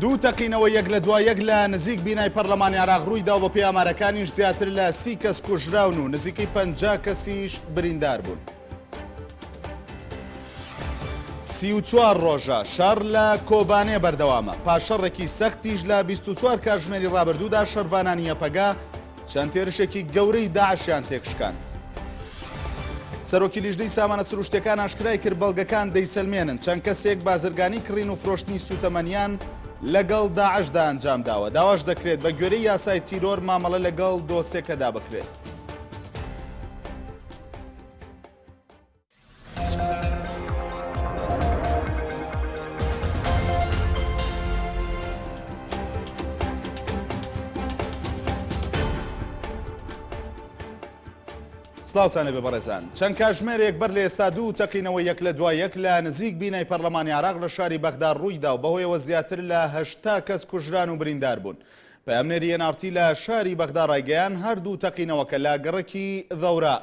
دوو تەقینەوە یەک لە دوای یەک لە نزیک بینای پەرلەمانی عێراق ڕوویدا و بە پێی ئامارەکانیش زیاتر لە 30 کەس کوژراون و نزیکەی 50 کەسیش بریندار بوون. 34 ڕۆژە شەڕ لە کۆبانێ بەردەوامە. پاشەڕێکی سەختیش لە 24 کاتژمێری ڕابردوودا شەڕبانانی یەپەگا چەند تێرشێکی گەورەی داعشیان تێکشکاند. سەرۆکی لیژنەی سامانە سروشتیەکان ئاشکرای کرد بەڵگەکان دەیسەلمێنن. چەند کەسێک بازرگانی کڕین و فرۆشتنی سوتەمەنیان لەگەڵ داعشدا ئەنجام داوە. داواش دەکرێت بە گوێرەی یاسای تیرۆر مامەڵە لەگەڵ دۆسێکەدا بکرێت. سلااوتانە بێ بەڕێزان. چەند کاتژمێرێک بەر لە ئێستا دوو تەقینەوە یەک لە دوای یەک لە نزیک بینای پەرلەمانی عێراق لە شاری بەغدا ڕوویدا و بەهۆیەوە زیاتر لە 80 کەس کوژران و بریندار بوون. پەیامنێری NRT لە شاری بەغدا ڕایگەیان هەردوو تەقینەوەکە لە گەڕێکی دەورا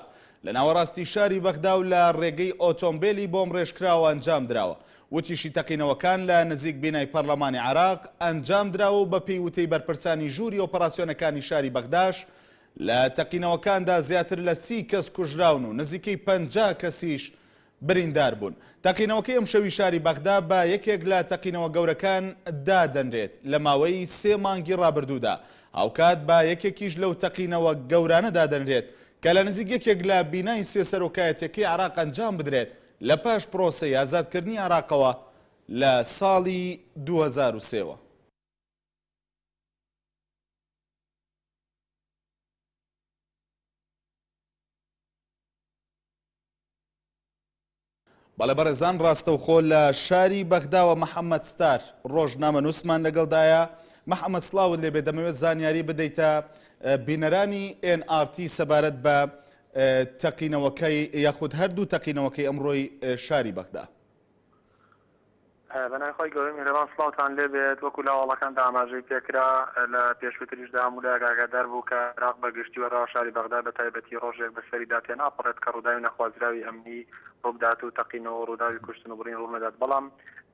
لە ناوەڕاستی شاری بەغدا و لە ڕێگەی ئۆتۆمبیلی بۆم ڕێژکراوە ئەنجام درراوە. وتیشی تەقینەوەکان لە نزیک بینای پەرلەمانی عێراق ئەنجام دراوە و بە پێی وتەی بەرپرسانی ژووری ئۆپەراسیۆنەکانی شاری بەغداش لە تەقینەوەکاندا زیاتر لە 30 کەس کوژراون و نزیکەی 50 کەسیش بریندار بوون. تەقینەوەکەی ئەم شەوی شاری بەغدا بە یەکێک لە تەقینەوە گەورەکان دادەنرێت لە ماوەی 3 مانگی ڕابردوودا. هاوکات بە یەکێکیش لەو تەقینەوە گەورانە دادەنرێت کە لە نزیک یەکێک لە بینای سێ سەرۆکایەتیەکەی عێراق ئەنجام بدرێت لە پاش پرۆسەی ئازادکردنی عێراقەوە لە ساڵی 2003ەوە. بەڵێ بەڕێزان ڕاستەوخۆ لە شاری بەغداوە محەممەد ستار ڕۆژنامە نووسمان لەگەڵدایە. محەممەد سڵاوت لێبێ دەمەوێت زانیاری بدەیتە بینەرانی NRT سەبارەت بە تەقینەوەکەی یاخود هەردوو تەقینەوەکەی ئەمڕۆی شاری بەغدا. بەنایخۆی گەورەی میهرەبان سڵاوتان لێبێت. وەکو لاوەڵەکاندا ئاماژەی پێکرا لە پێشووتریشدا هەموو ئاگادار بوو کە عێراق بە گشتیوەڕەوە شاری بەغدا بە تایبەتی ڕۆژێک بەسەریدا تێناپەڕێت کە ڕووداوی نەخوازراوی ئەمنی ڕوودات و تەقینەوە ڕووداوی کوشتن و بڕین ڕوونەدات. بەڵام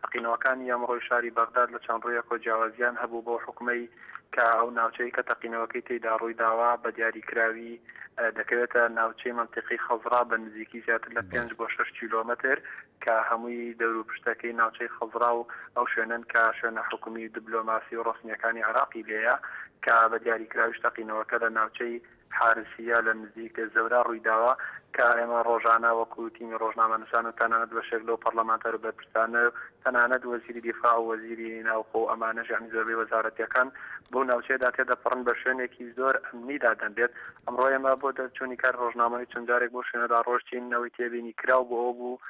تەقینەوەکانی ئەمڕۆی شاری بەغداد لە چەند ڕوویەک جیاوازیان هەبوو بۆ حکومەی کە ئەو ناوچەی کە تەقینەوەکەی تێیدا ڕوویداوە بە دیاریکراوی دەکەوێتە ناوچەی منتیقی خەزرا بە نزیکی زیاتر لە 5 بۆ 6 کیلۆمەتر کە هەمووی دەور و پشتەکەی ناوچەی خەزرا و ئەو شوێنن کە شوێنە حکومی دیبلۆماسی و ڕسمیەکانی عێراقی لێیە کە بە دیاریکراویش تەقینەوەکە لە ناوچەی حارسیە لە نزیک زەورا ڕوویداوە کە ئێمە ڕۆژانە وەکو تیمی ڕۆژنامە نووسان و تەنانەت بەشێک لەو پەرلەمانتەر بەرپرسانە تەنانەت وەزیری دیفاع و وەزیری ناوخۆ و ئەمانەش یانی زۆربەی وەزارەتیەکان بۆ ناوچەیەدا تێدەپەڕن بە شوێنێکی زۆر ئەمنیدا دەنبێت. ئەمڕۆ ئێمە بۆ دەرچوونی کار ڕۆژنامەی چەندجارێک بۆ شوێنەدا ڕۆژچینەوەی تێبینی کراو بۆ ئەو بوو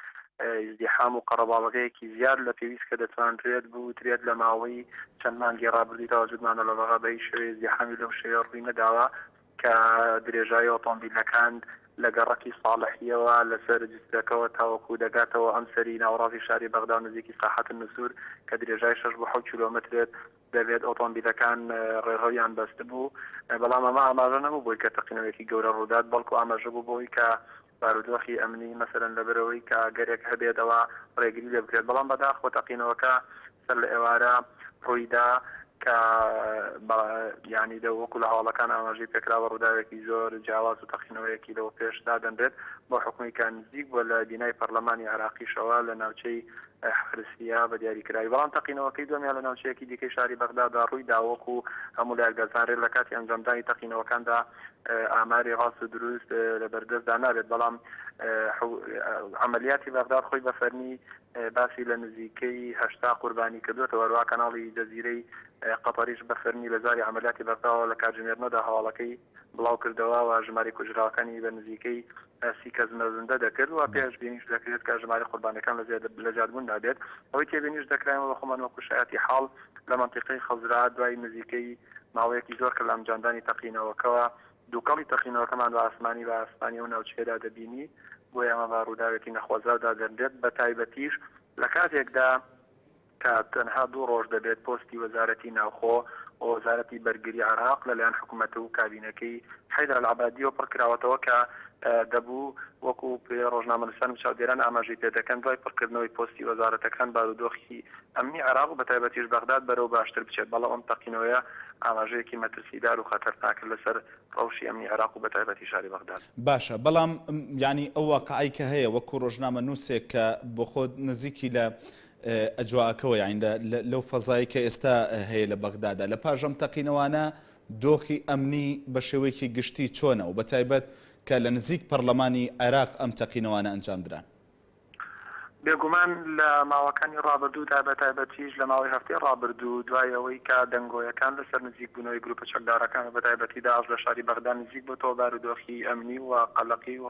ازدحام و قەرەباڵغەیەکی زیاد لە پێویست کە دەتوانرێت بوترێت لە ماوەی چەند مانگی ڕابردووی تەواجودمانە لە بەغا بەی شوێ ازدحامی لەو شێوە ڕووی نەداوە کە درێژایی ئۆتۆمبیلەکان لە گەڕەکی ساڵحیەوە لەسەر رجسترەکەەوە تاوەکو دەگاتەوە ئەم سەری ناوەڕاستی شاری بەغدا نزیکی ساحەت النسور کە درێژای 6 بۆ 7 کیلۆمەترێت دەبێت ئۆتۆمبیلەکان ڕێڕەویان بەست بوو. بەڵام ئەمە ئاماژە نەبوو بۆی کە تەقینەوەیەکی گەورە ڕوودات بەڵکو ئاماژە بوو بۆی کە بارودۆخی ئەمنی مەسەرەن لەبەرەوەی کە گەرێک هەبێتەوە ڕێگری لێ بکرێت. بەڵام بەداخۆ تەقینەوەکە سەر لە ئێوارە ڕوویدا کە یانی دە وەکو لە هەواڵەکان ئاماژەی پێکراوە ڕووداوێکی زۆر جیاواز و تەقینەوەیەکی لەوە پێشدا دەنرێت بۆ حکومی کە نزیک بۆ لە بینای پەرلەمانی عێراقیشەوە لە ناوچەی حرسیە بە دیاریکراوی. بەڵام تەقینەوەکەی دومیان لە ناوچەیەکی دیکەی شاری بەغدادا ڕوویدا وەکو هەموو لایەک دەزانرێت لە کاتی ئەنجامدانی تەقینەوەکاندا ئاماری ڕاست و دروست لە بەردەستدا نابێت. بەڵام عملیاتی بەغداد خۆی بە فەرمی باسی لە نزیکەی 80 قوربانی کردوێتەوە. هەروە کەناڵی جەزیرەی قەتەریش بە فەرمی لەزاری عملیاتی بەغداوە لە کاتژمێرنەوەدا هەواڵەکەی بڵاو کردەوە و ژماری کوژراوەکانی بە نزیکەی 30 کەس مەزوندە دەکرد و پێش بینیش دەکرێت کە ژماری قوربانەکان لە زیادبوون نابێت. ئەوەی تێبینیش دەکرایەوە بە خۆمان وەکو شایەتی حاڵ لە منتیقەی خەزرا دوای نزیکەی ماوەیەکی زۆر کە لە ئەمجاندانی تەقینەوەکەوە دووکەڵی تەقینەوەکەمان بە ئاسمانی و ناوچەیەدا دەبینی بۆ ئێمە بە ڕووداوێکی نەخوازراودا دەردێت بە تایبەتیش لە کاتێکدا کە تەنها 2 ڕۆژ دەبێت پۆستی وەزارەتی ناوخۆ و ووزارەتی بەرگری عراق لەلایەن حکوومەت و کابینەکەی حیدر العبادی و پڕکراوەتەوە کە دەبوو وەکو ڕۆژنامەنووسان و چاودێران ئاماژەی پێ دەکەن دوای پڕکردنەوەی پۆستی وەزارەتەکان بارودۆخی ئەمنی عراق و بەتایبەتیش بەغداد بەرەو باشتر بچێت بەڵام ئەم تەقینەوەیە ئاماژەیەکی مەترسیدار و خەتەرناکە لەسەر ڕەوشی ئەمنی عراق و بەتایبەتی شاری بەغداد. باشە بەڵام ینی ئەو واقعی کە هەیە وەکو ڕۆژنامەنووسێک کە بۆ خۆت نزیکی لە ئەجواکەوە یان لەو فەزایی کە ئێستا هەیە لە بەغدادا لە پاش ئەم تەقینەوانە دۆخی ئەمنی بە شێوەیەکی گشتی چۆنە و بەتایبەت کە لە نزیک پەرلەمانی عێراق ئەم تەقینەوانە ئەنجامدران؟ بێگومان لە ماوەکانی ڕابردوودا بەتایبەتیش لە ماوەی هەفتەی ڕابردوو دوای ئەوەی کە دەنگۆیەکان لەسەر نزیک بوونەوەی گروپە چەکدارەکان بەتایبەتی داعش لە شاری بەغداد نزیک بووەوە بارودۆخی ئەمنی و قەلەقی و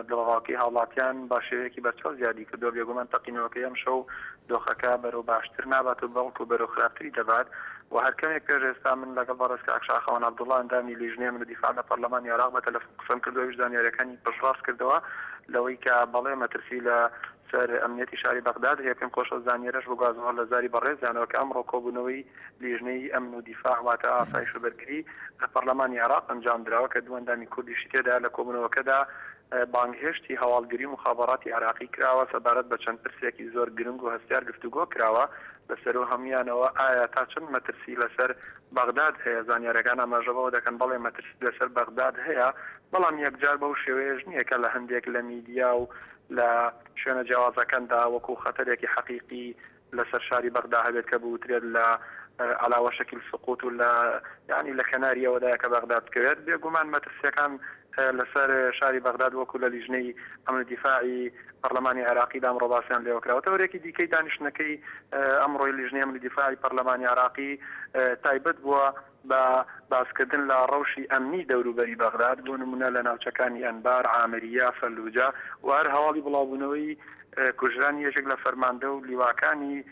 دڵڕاوکی هاوڵاتیان با شێوەیەکی بەرچاو زیادی کردو. بێگومان تەقینەوەکەی ئەم شەو دۆخەکە بەرەو باشتر نابات و بەڵکو بەرەو خراپتری دەبات و هەر کەمێک پێش ئێستا من لەگەڵ بەڕێزکە ئاکشاخەوان عەبدوڵڵا ئەندامی لیژنەیە من دیفاع لە پەرلەمانی عێراق بە تەلەفۆن قسەم کردووە هیچ زانیاریەکانی پشتڕاست کردەوە لەوەی کە بەڵێ مەترسی لە سەر ئەمنیەتی شاری بەغداد هەیە پێم خۆشە زانیێرەش بگوازەوە لە زاری بەڕێزیانەوە کە ئەمڕۆ کۆبوونەوەی لیژنەی ئەمن و دیفاع واتە ئاسایش و بەرگری لە پەرلەمانی عێراق ئەنجام درراوە کە دوو ئەندامی کوردیشی تێدا لە کۆبوونەوەکەدا بانگهێشتی هەواڵگری مخابەڕاتی عراقی کراوە سەبارەت بە چەند پرسێکی زۆر گرنگ و هەستیار گفتوگۆ کراوە لەسەر و هەمویانەوە ئایا تا چەند مەترسی لەسەر بەغداد هەیە. زانیاریەکان ئاماژەوە دەکەن بەڵێ مەترسی لەسەر بەغداد هەیە بەڵام یەکجار بەو شێوەیەش نییە کە لە هەندێک لە میدیا و لە شوێنە جیاوازەکاندا وەکو خەتەرێکی حەقیقی لەسەر شاری بەغداد هەبێت کە بوترێت لە علاوە شەکل سقوط و لە ینی لە کەناریەوەدایە کە بەغداد بکەوێت. بێگومان مەترسیەکان لەسەر شاری بەغداد وەکو لە لیژنەی ئەمن دیفاعی پەرلەمانی عراقیدا ئەمڕۆ باسییان لێوەکراوە. تەورێکی دیکەی دانیشتنەکەی ئەمڕۆی لیژنەی ئەمن دیفاعی پەرلەمانی عراقی تایبەت بووە بە باسکردن لە ڕەوشی ئەمنی دەوروبەری بەغداد بۆ نمونە لە ناوچەکانی ئەنبار، عامریە، فەلوجە و هەر هەواڵی بڵاوبوونەوەی کوژرانی یەکێک لە فەرماندە و لیواکانی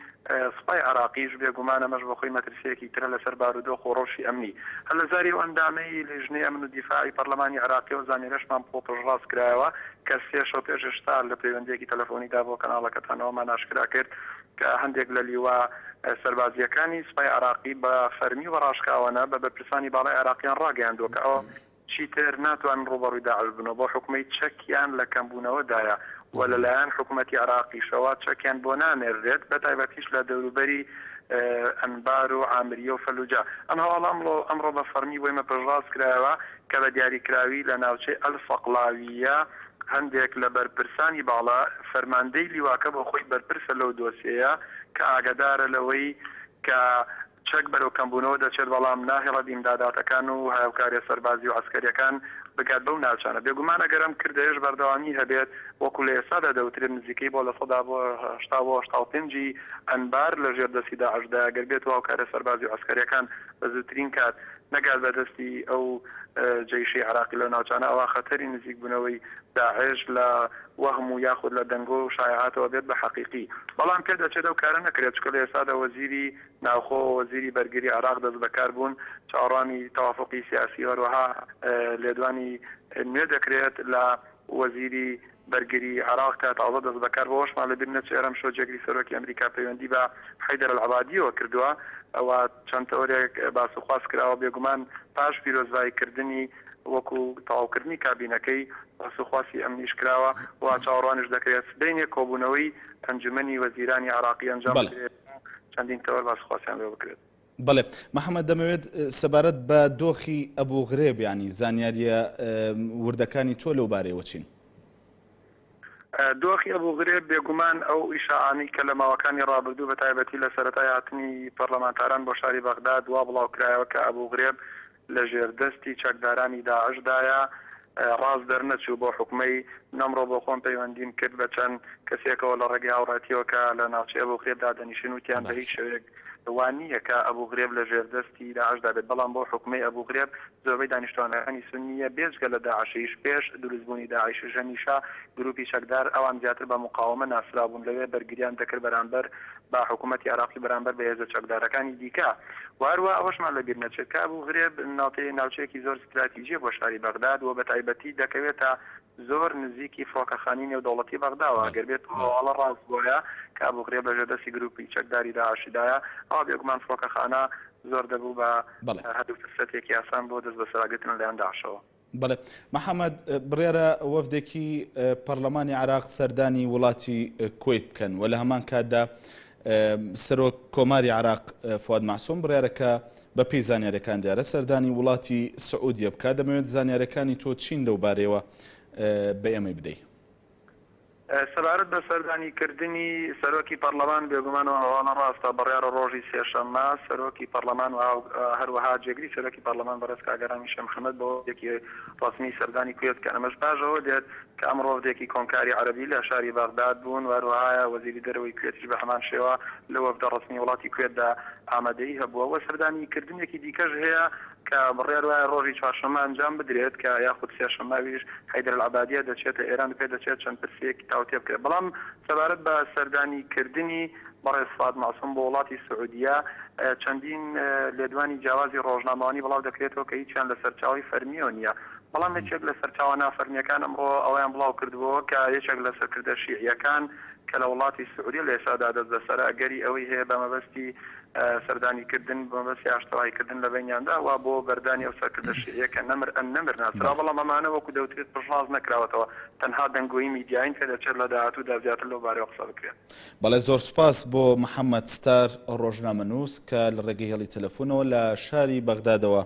سوپای عراقیش بێگومان ئەمەش بە خۆی مەترسیەکی ترە لەسەر بارودۆخ و ڕۆژی ئەمنی. هەر لە زاری و ئەندامەی لیژنەی ئەمن و دیفاعی پەرلەمانی عراقی و زانیێرەشمان بۆ پشتڕاست کرایەوە کە سێ شەو پێش هێشتا لە پەیوەندیەکی تەلەفۆنیدا بۆ کەناڵەکەتانەوەمان ئاشکرا کرد کە هەندێک لە لیوا سەربازیەکانی سوپای عراقی بە فەرمی و ڕاشکاوانە بە بەرپرسانی باڵای عراقیان ڕاگەیاندووە کە ئەوە چیتر ناتوانن ڕوبەڕووی داعش بنەوە بۆ حکومەی چەکیان لە کەمبوونەوەدایە و لەلایەن حکوومەتی عراقیشەوە چەکیان بۆ نانێرێت بەتایبەتیش لە دەوروبەری ئەنبار و عامریە و فەلوجە. ئەم هەواڵ ئەمڕۆ بە فەرمی بۆی مەپەژڕاست کرایەوە کە بە دیاریکراوی لە ناوچەی ئەلفەقڵاویە هەندێک لە بەرپرسانی باڵا فەرماندەی لیواکە بۆ خۆی بەرپرسە لەو دۆسیەیە کە ئاگدارە لەوەی کە چەک بەرەو کەمبوونەوە دەچێت بەڵام ناهێڵە ئیمداداتەکان و هاوکاری سەربازی و عسکەریەکان بگات بەو ناوچانە. بێگومان ئەگەرم کردەیەش بەردەوامی هەبێت وەکو لە ئێستادا دەوترێت نزیکەی بۆ لە سەدا بۆ 85 ئەنبار لە ژێر دەستی داعشدا ئەگەر بێت و هاوکاری سەربازی و عسکەریەکان بە زووترین کات نەگات بەدەستی ئەو جەیشی عراقی لە ناوچانە ئەوە خەتەری نزیک بوونەوەی داعش لە وەهم و یاخود لە دەنگۆ و شایعاتەوە بێت بە حەقیقی. بەڵام پێ دەچێت ئەو کارە نەکرێت چکە لە ئێستادا وەزیری ناوخۆ وەزیری بەرگری عراق دەست بەکار بوون چاوەڕانی تەوافقی سیاسی هەروەها لێدوانی نوێ دەکرێت لە وەزیری بەرگری عراق تا تازە دەست بەکار بەوەشمان لەبیر نەچێرم شۆجێگری سەرۆکی ئەمریکا پەیوەندی بە حیدر العبادیەوە کردووە ئەوە چەند تەورێک باسوخواست کراوە بێگومان پاش پیرۆزباییکردنی وەکو تەواوکردنی کابینەکەی باسوخواستی ئەمنیش کراوە و چاوەڕوانیش دەکرێت سبەینێک کۆبوونەوەی ئەنجومەنی وەزیرانی عراقی ئەنجام بدرێت چەندین تەوەر باسوخواستیان لێ بکرێت. بەڵێ محەممەد دەمەوێت سەبارەت بە دۆخی ئەبوو غرێب ینی زانیاریە وردەکانی تۆ لەو بارەیەوە چین؟ دۆخی ئەبوو غرێب بێگومان ئەو ئیشاعانی کە لە ماوەکانی ڕابردوو بە تایبەتی لە سەرەتای هاتنی پەرلەمانتاران بۆ شاری بەغداد وا بڵاوکرایەوە کە ئەبوو غرێب لە ژێردەستی چەکدارانی داعشدایە ڕاست دەرنەچوو بۆ حکومەی نەمڕۆ بۆ خۆم پەیوەندیم کرد بە چەند کەسێکەوە لە ڕێگەی هاوڕاتیەوە کە لە ناوچەی ئەبوو غرێبدا دەنیشن وتیان بە هیچ شێوەیەک وانییە کە ئەبوو غرێب لە ژێردەستی داعشدا بێت بەڵام بۆ حکومەی ئەبوو غرێب زۆربەی دانیشتوانەکانی سنیە بێجگە لە داعشیش پێش دروستبوونی داعش هەمیشە گروپی چەکدار ئەوان زیاتر بە مقاومە ناسرابوون لەوێ بەرگریان دەکرد بەرامبەر با حکوومەتی عراقی بەرامبەر بە هێزە چەکدارەکانی دیکە وهروە ئەوەشمان لەبیر نەچێت کە ئەبوو غرێب ناوچەیەکی زۆر استراتیژیە بۆ شاری بەغداد و بە تایبەتی دەکەوێتە زۆر نزیکی فڕۆکەخانی نێودەوڵەتی بەغداوە ئەگەر بێت هەواڵە ڕاست بۆیە کە ئەبوو غرێب لە ژێردەستی گروپی چەکداری داعشیدایە ئەوە بێگومان فڕۆکەخانە زۆر دەبوو بە بەڵێ هەردوو فرسەتێکی یاسان بۆ دەست بەسەراگرتن لەلایەن داعشەوە. بەڵێ محەممەد بڕێرە وەفدێکی پەرلەمانی عراق سەردانی وڵاتی کوێت بکەن و لە هەمان کاتدا سەرۆک کۆماری عراق فواد معسووم بڕێرەکە بە پێی زانیاریەکان دیارە سەردانی وڵاتی سعودیە بکات دەمەوێت زانیاریەکانی تۆ چین لەو بارەیەوە بە ئێمە بدەیت. سەبارەت بە سەردانیکردنی سەرۆکی پەرلەمان بێگومانەوە ئەوانە ڕاستە بڕیارە ڕۆژی سێشەممە سەرۆکی پەرلەمان و هەروەها جێگری سەرۆکی پەرلەمان بەڕێز کاگەڕامی شەمحەمەد بۆ یەکی ڕاستنی سەردانی کوێت کە ئەمەش پاژەوە دێت کە ئەمڕۆ وەفدێکی کۆنکاری عەرەبی لە شاری بەغداد بوون و هەروەها وەزیری دەرەوەی کوێتیش بە هەمان شێوە لە وەفدە ڕەسمی وڵاتی کوێتدا ئامادەیی هەبووە سەردانیکردنێکی دیکەش هەیە کە بڕیار وایە ڕۆژی چوارشەممە ئەنجام بدرێت کە یاخود سێشەمماویش حەیدەر العەبادیە دەچێتە ئێران پێ دەچێت چەند پرسێکی تاوتێ بکرێت بەڵام سەبارەت بە سەردانیکردنی بەڕێز فواد معسووم بۆ وڵاتی سعودیە چەندین لێدوانی جیاوازی ڕۆژنامەوانی بڵاو دەکرێتەوە کە هیچیان لە سەرچاوی فەرمیۆ نییە بەڵام یەکێک لە سەرچاوە نافەرمیەکان ئەمڕۆ ئەویان بڵاو کردبووە کە یەکێک لە سەرکردە شیعیەکان کە لە وڵاتی سعودی لە ئێسادا دەست بەسەرە ئەگەری ئەوەی هەیە بە مەبەستی سەردانیکردن بە مەبەستی ئاشتەواییکردن لە بینیاندا وا بۆ بەردانی ئەو سەرکردە شیعیە کە نەمر ناسرا بەڵام ئەمانە وەکو دەوترێت پشتڕاست نەکراوەتەوە تەنها دەنگۆیی میدیاین کە دەچێت لە داهاتوودا زیاتر لەو بارەوە قسە بکرێت. بەڵێ زۆر سوپاس بۆ محەممەد ستار ڕۆژنامەنووس کە لە ڕێگەی هێڵی تەلەفۆنەوە لە شاری بەغدادەوە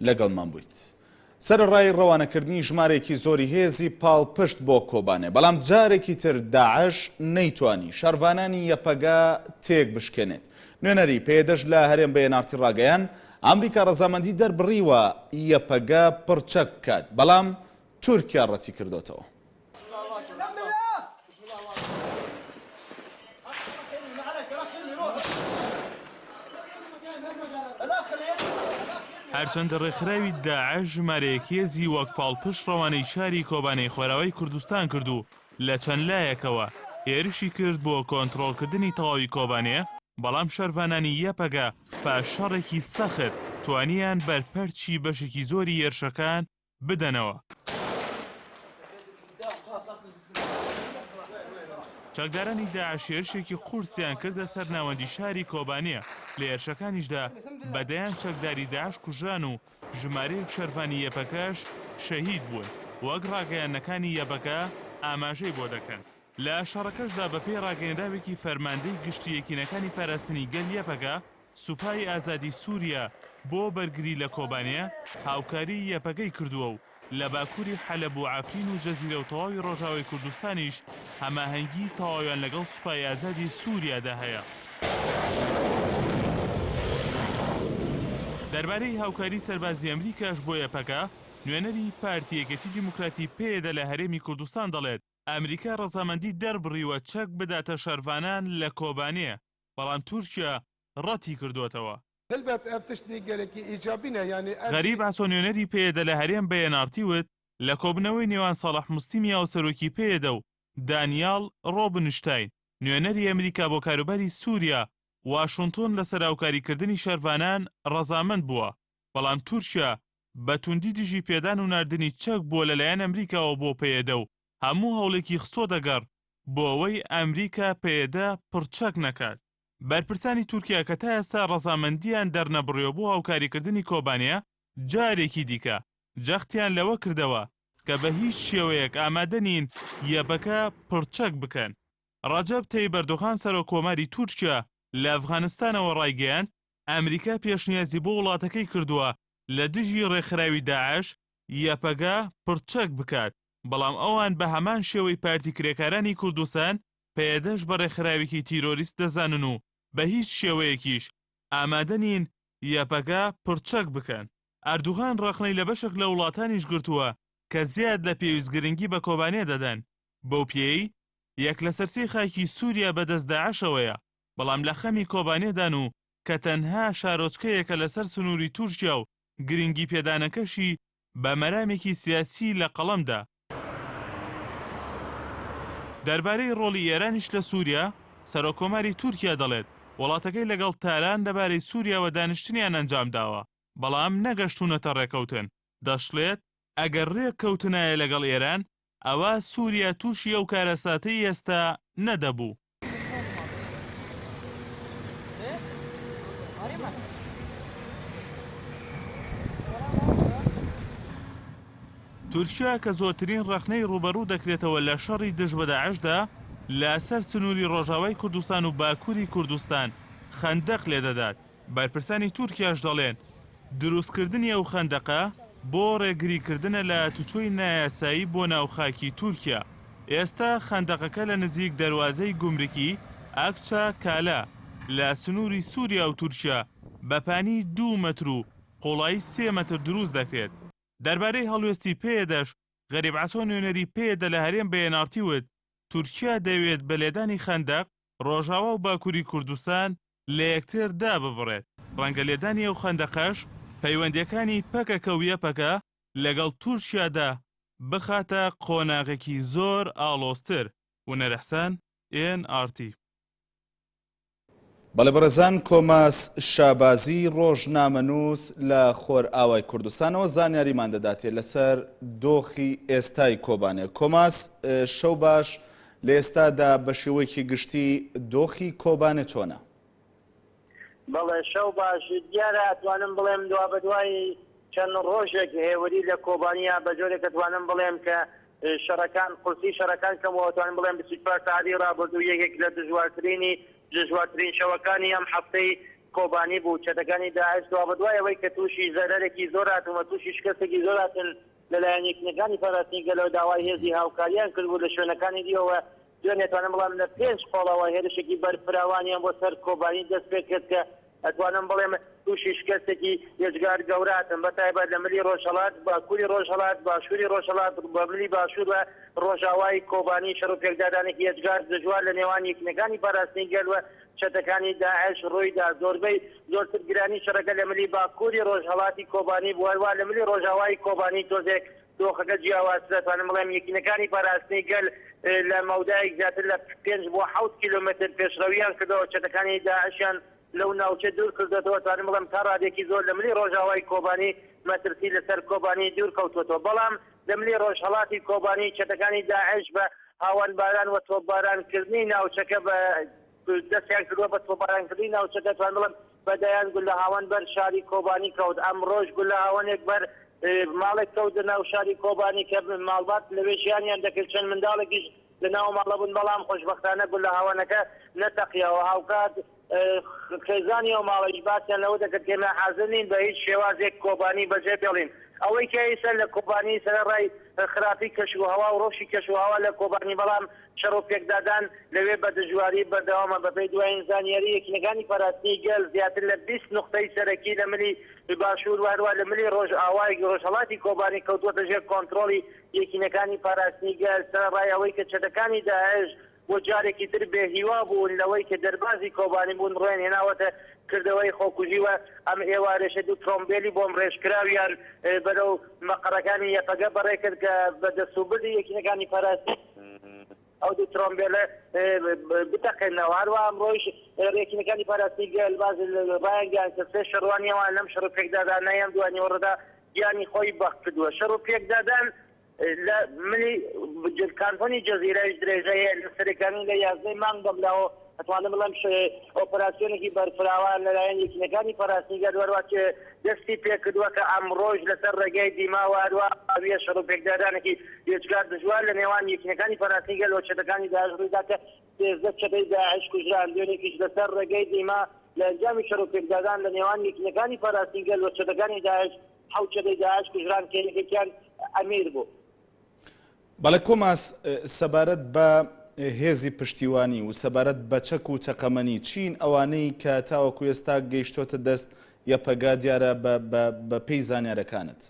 لەگەڵمان بوویت. سەرڕای ڕەوانەکردنی ژمارێکی زۆری هێزی پاڵپشت بۆ کۆبانێ بەڵام جارێکی تر داعش نەیتوانی شەڕڤانانی یەپەگا تێک بشکێنێت. نوێنەری پێدەش لە هەرێم بەیەنارتی ڕاگەیان ئەمریکا ڕەزامەندی دەربڕیوە یەپەگا پڕچەک بکات بەڵام تورکیا ڕەتی کردوتەوە. هەرچەندە ڕێکخراوی داعش ژمارەیەکی هێزی وەک پاڵپشت ڕەوانەی شاری کۆبانەی خۆراوی کوردستان کردو لە چەند لایەکەوە هێرشی کرد بۆ کۆنتڕۆڵکردنی تەواوی کۆبانەیە بەڵام شەرڤانانی یەپەگا پاش شەڕێکی سەخت توانیان بەرپەرچی بەشێکی زۆری هێرشەکان بدەنەوە. چاکدارانی داعش هێرشێکی قورسیان کردە سەر ناوەندی شاری کۆبانەیە لە هێرشەکانیشدا بەدەیان چەکداری داعش کوژران و ژمارەیەک شەرڤانی یەپەکەش شەهید بوون وەک ڕاگەیانەکانی یەپەکە ئاماژەی بۆ دەکەن. لە شەڕەکەشدا بەپێی ڕاگەیەنراوێکی فەرماندەی گشتی یەکینەکانی پاراستنی گەل یەپەکە سوپای ئازادی سووریا بۆ بەرگری لە کۆبانەیە هاوکاری یەپەکەی کردووە و لە باکووری حەلەب و عەفرین و جەزیرە و تەواوی ڕۆژاوای کوردستانیش هەماهەنگی تەواویان لەگەڵ سوپای ئازادی سووریادا هەیە. دەربارەی هاوکاری سەربازی ئەمریکاش بۆ یەپەکە نوێنەری پارتی یەکێتی دیموکراتی پێدا لە هەرێمی کوردستان دەڵێت ئەمریکا ڕەزامەندی دەربڕیوە چەک بداتە شەرڤانان لە کۆبانەیە بەڵام تورکیا ڕەتی کردوتەوە. غەریب ئاسۆنیۆنەری پێدە لە هەرێم بەیەنارتی وت لە کۆبنەوەی نێوان ساڵح موستیمیا و سەرۆکی پێدە و دانیال ڕۆبنشتاین نوێنەری ئەمریکا بۆ کاروباری سووریا واشنتۆن لە سەرهاوکاریکردنی شەرڤانان ڕەزامەند بووە بەڵام تورکیا بە توندی دژی پێدان و ناردنی چەک بۆ لەلایەن ئەمریکاوە بۆ پێدە و هەموو هەوڵێکی خستۆ دەگەڕ بۆ ئەوەی ئەمریکا پێدە پڕچەک نەکات. بەرپرسانی تورکیا کە تا ئێستا ڕەزامەندیان دەرنەبڕیەوە بۆ هاوکاریکردنی کۆبانەیە جارێکی دیکە جەختیان لەوە کردەوە کە بە هیچ شێوەیەک ئامادە نین یەپەکە پڕچەک بکەن. ڕەجەب تەیب ئەردۆغان سەرۆکۆماری تورکیا لە ئەفغانستانەوە ڕایگەیاند ئەمریکا پێشنیازی بۆ وڵاتەکەی کردووە لە دژی ڕێکخراوی داعش یەپەگا پڕچەک بکات بەڵام ئەوان بە هەمان شێوەی پارتی کرێکارانی کوردستان پێدەش بە ڕێکخراوێکی تیرۆریست دەزانن و بە هیچ شێوەیەکیش ئامادە نین یەپەگا پڕچەک بکەن. ئەردوغان ڕەخنەی لە بەشێک لە وڵاتانیش گرتووە کە زیاد لە پێویستگرنگی بە کۆبانێ دەدەن بەو پێی یەک لە سەرسەی خاکی سووریا بەدەست داعشەوەیە بەڵام لە خەمی کۆبانێدان و کە تەنها شارۆچکەیەکە لەسەر سنووری تورکیا و گرنگی پێدانەکەشی بە مەرامێکی سیاسی لە قەڵەمدا. دەربارەی ڕۆڵی ئێرانیش لە سووریا سەرۆکۆماری تورکیا دەڵێت وڵاتەکەی لەگەڵ تاران لەبارەی سووریاوە دانیشتنیان ئەنجام داوە بەڵام نەگەشتوونەتە ڕێکەوتن. دەشڵێت ئەگەر ڕێککەوتنایە لەگەڵ ئێران ئەوە سووریا تووشی ئەو کارەساتەی ئێستا نەدەبوو. تورکیا کە زۆرترین ڕەخنەی ڕوبەڕوو دەکرێتەوە لە شەڕی دژ بە داعشدا لەسەر سنووری ڕۆژاوای کوردستان و باکووری کوردستان خەندەق لێدەدات. بەرپرسانی تورکیاش دەڵێن دروستکردنی ئەو خەندەقە بۆ ڕێگریکردنە لە تووچۆی نایاسایی بۆ ناوخاکی تورکیا. ئێستا خەندەقەکە لە نزیک دەواازەی گومرکی ئاکچا کالا لە سنووری سووریا و تورکیا بەپانی 2 مەتر و قوڵایی 3 مەتر دروست دەکرێت. دەربارەی هەڵوێستی پێدەش غەریب عەسۆ نوێنەری پێدە لە هەرێم بەیەناڕتی وت تورکیا دەوێت بە لێدانی خەندەق ڕۆژاوا و باکووری کوردستان لە یەکتر داببڕێت. ڕەنگە لێدانی ئەو خەندەقەش پەیوەندیەکانی پەکەکە و یەپەکە لەگەڵ تورکیادا بخاتە قۆناغێکی زۆر ئاڵۆزتر. ونەر ئەحسان NRT. بەڵێ بەڕێزان، کۆماس شابازی ڕۆژنامەنووس لە خۆر ئاوای کوردستانەوە زانیاریمان دەداتێت لەسەر دۆخی ئێستای کۆبانێ. کۆماس، شەو باش، لە ئێستادا بە شێوەیەکی گشتی دۆخی کۆبانێ چۆنە؟ بەڵێ شەو باش، دیارە ئەتوانم بڵێم دوا بە دوای چەند ڕۆژێک هێوری لە کۆبانیا بە جۆرێک ئەتوانم بڵێم کە شەڕەکان قورسی شەڕەکان کەمەوە ئەتوانم بڵێم 24 ساعتی ڕابردوو یەکێک لە دژوارترین شەوەکانی ئەم هەفتەی کۆبانی بوو. چەتەکانی داعش دوا بە دوای ئەوەی کە تووشی زەرەرێکی زۆر هاتوومە، تووشی شکستێکی زۆر هاتن لەلایەن یەکێکانی پاراستنی گەلەوە داوای هێزی هاوکاریان کردبوو لە شوێنەکانی دیەوە. دوێنێ ئەتوانم بڵێم لە 5 قۆڵەوە هێرشێکی بەرفراوانیان بۆ سەر کۆبانی دەست پێ کرد کە ئەتوانم بڵێم تووشی شکستێکی یەجگار گەوراتن، بەتایبەت لە ملی ڕۆژهەڵات، باکووری ڕۆژهەڵات، باشووری ڕۆژهەڵات، بە ملی باشوور و ڕۆژاوای کۆبانی شەڕ و پێکدادانێکی یەجگار دژوار لە نێوان یەکێکانی پاراستنی گەلوە چەتەکانی داعش ڕوویدا. زۆرتر گرانی شەڕەکە لە ملی باکووری ڕۆژهەڵاتی کۆبانی بووە، وا لە ملی ڕۆژاوای کۆبانی تۆزێک دۆخەکە جیاوازترە. ئەتوانم بڵێم یەکێکانی پاراستنی گەل لە مەودایەک زیاتر لە 5 بۆ 7 کیلۆمتر پێشڕەویان کردەوە، چەتەکانی داعشیان لەو ناوچە دوور کردێتەوە. توانم بڵێم تا ڕادێکی زۆر لە ملی ڕۆژاوای کۆبانی مەترسی لەسەر کۆبانی دوور کەوتوەوە. بەڵام لە ملی ڕۆژهەڵاتی کۆبانی چەتەکانی داعش بە هاوانباران و تۆپبارانکردنی ناوچەکە بە دەستیان کردووە بە تۆپبارانکردنی ناوچەکە. توانم بڵێم بەدایان گول لە هاوان بەر شاری کۆبانی کەوت. ئەم ڕۆژ گول لە هاوانێک بەر ماڵێک کەوت ناو شاری کۆبانی کە ماڵبات لەوێ ژیانیان دەکرد. چەند منداڵێکیش لە ناو ماڵە بوون، بەڵام خۆشبەختانە گول لە هاوانەکە نەتەقیەوە. هاوکات خێزانی ئەو ماڵەش باسییان لەوە دەکرد کێمە حازر نین بە هیچ شێوازێک کۆبانی بەجێ بێڵین. ئەوەی کە ئێستا لە کۆبانی سەرڕای خراپی کەشوهەوا و ڕۆژی کەشوهەوا لە کۆبانی، بەڵام شەڕ و پێکدادان لەوێ بە دژواری بەردەوامە. بەپێی دوای زانیاری یەکێکانی پاراستنی گەل زیاتر لە 20 نقطەی سەرەکی لە ملی باشوور وهروە لە ملی ڕۆژئاوای ڕۆژهەڵاتی کۆبانی کەوتووەتە ژێر کۆنتڕۆڵی یەکێکانی پاراستنی گەل سەرڕای ئەوەی کە چەتەکانی داعش بۆ جارێکی تر بێهیوا بوون لەوەی کە دەربازی کۆبانی بوون ڕێن هێناوەتە کردەوەی خۆکوژی و ئەم ئێوارێشە دوو ترۆمبێلی بۆم ڕێژکراویان بەرەو مەقەڕەکانی یەفەگە بەڕێ کرد کە بە دەسوبردی یەکێکانی پاراستی ئەو دوو ترۆمبێلە بتەقێنەوە. هەروە ئەمڕۆیش یەکێکانی پاراستی گەل باز ڕایانگەیان کە سێ شەڕوانیەوان لەم شەڕ و پێکدادانەیەم دوانیوەڕدا گیانی خۆی بەخت کردووە. شەڕ و پێکدادان لە ملی کانتۆنی جەزیرەش درێژەیە لە سەرەکانی لە 11 مانگ دەملاوە. ئەتوانم بڵێم ئۆپەراسیۆنێکی بەرفراوان لەلایەن یەکێکانی پاراستنی گەل وەروە کە دەستی پێ کردووە کە ئەمڕۆژ لەسەر ڕێگەی دیماوە هەروە ئاویە شەڕ و پێکدادانێکی یەجگار دژوار لە نێوان یەکێکانی پاراستنی گەل و چەتەکانی داعش ڕوویدا کە 13 چەتەی داعش کوژران. دوێنێکیش لەسەر ڕێگەی دیما لە ئەنجامی شەڕ و پێکدادان لە نێوان یەکێکانی پاراستنی گەل و چەتەکانی داعش 7 چەتەی داعش کوژران کە یەکێکیان ئەمیر بوو. بەڵێ کۆماس، سەبارەت بە هێزی پشتیوانی و سەبارەت بە چەک و چەقەمەنی چین ئەوانەی کە تاوەکو ئێستا گەیشتۆتە دەست یەپەگا دیارە بە پێی زانیارەکانت؟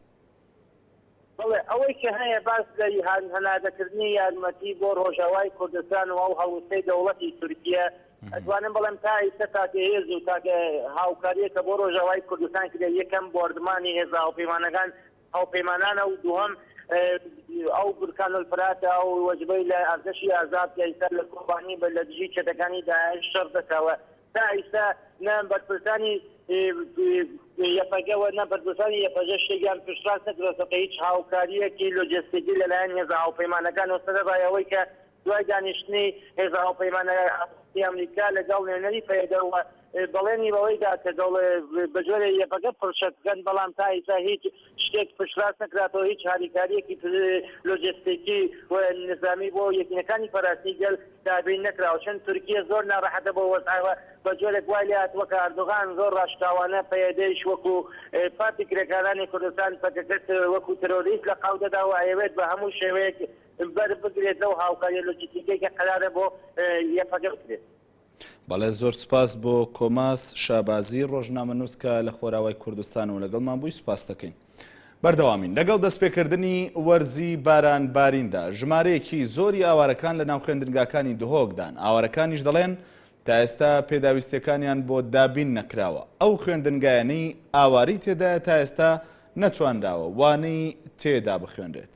بەڵێ ئەوەی کە هەیە باس لە هەنادەکردنی یارمەتی بۆ ڕۆژاوای کوردستان و ئەو هەوڵەی دەوڵەتی تورکیە، ئەتوانم بەڵێم تا ئێستا تاکە هێز و تاکە هاوکاریەکە بۆ ڕۆژاوای کوردستان کرد یەکەم بۆردمانی هێز هاوپەیمانەکان هاوپەیمانانە و دووەم ئەو بورکان الفراتە ئەو وەجبەی لە ئەردەشی ئازاد کە ئێستا لە کۆبانی بە لە دژی چەتەکانی داعش شەڕ دەکەوە. تا ئێستا نە بەرپرسانی یەپەگەوە نە بەرپرسانی یەپەگە شتێکیان پشتڕاست نەکرێتەوە هیچ هاوکاریەکی لۆجستیکی لەلایەن هێزە هاوپەیمانەکان و سەرەڕای ئەوەی کە دوای دانیشتنی هێزە هاوپەیمانە ئەمریکا لەگەڵ نوێنەری پێدەوە بەڵێنی بەوەیدا کە بەجۆرە یەکەکە پڕشەکەن بەڵام تا ئیسا هیچ شتێک پشتڕاست نەکراتەوە هیچ هاریکاریەکی لۆجستیکی و نظامی بۆ یەکینەکانی پەراستی گەل دابین نەکراوە چەند تورکیە زۆر ناڕەحەتە بۆ وەزعەوە بە جۆرێک وای لێ هاتووە کە ئەردۆغان زۆر ڕاشکاوانە پەیەدەیش وەکو پارتی کرێکارانی کوردستان پەکەکەت وەکو تەرۆریست لە قاودەدا و ئەوێت بە هەموو شێوەیەک بەر بگرێت لەو هاوکاری لۆجستیکەی کە قەرارە بۆ یەکەکە بکرێت. بەڵێ زۆر سپاس بۆ کۆماس شابازی ڕۆژنامەنووسکە لە خۆراوای کوردستان و لەگەڵمان بووی سپاس دەکەین. بەردەوامین لەگەڵ دەستپێکردنی وەرزی باران باریندا ژمارەیەکی زۆری ئاوارەکان لە ناو خوێندنگاکانی دهۆکدان. ئاوارەکانیش دەڵێن تا ئێستا پێداویستەکانیان بۆ دابین نەکراوە. ئەو خوێندنگایانەی ئاواری تێدایە تا ئێستا نەتوانراوە وانەی تێدا بخوێنرێت.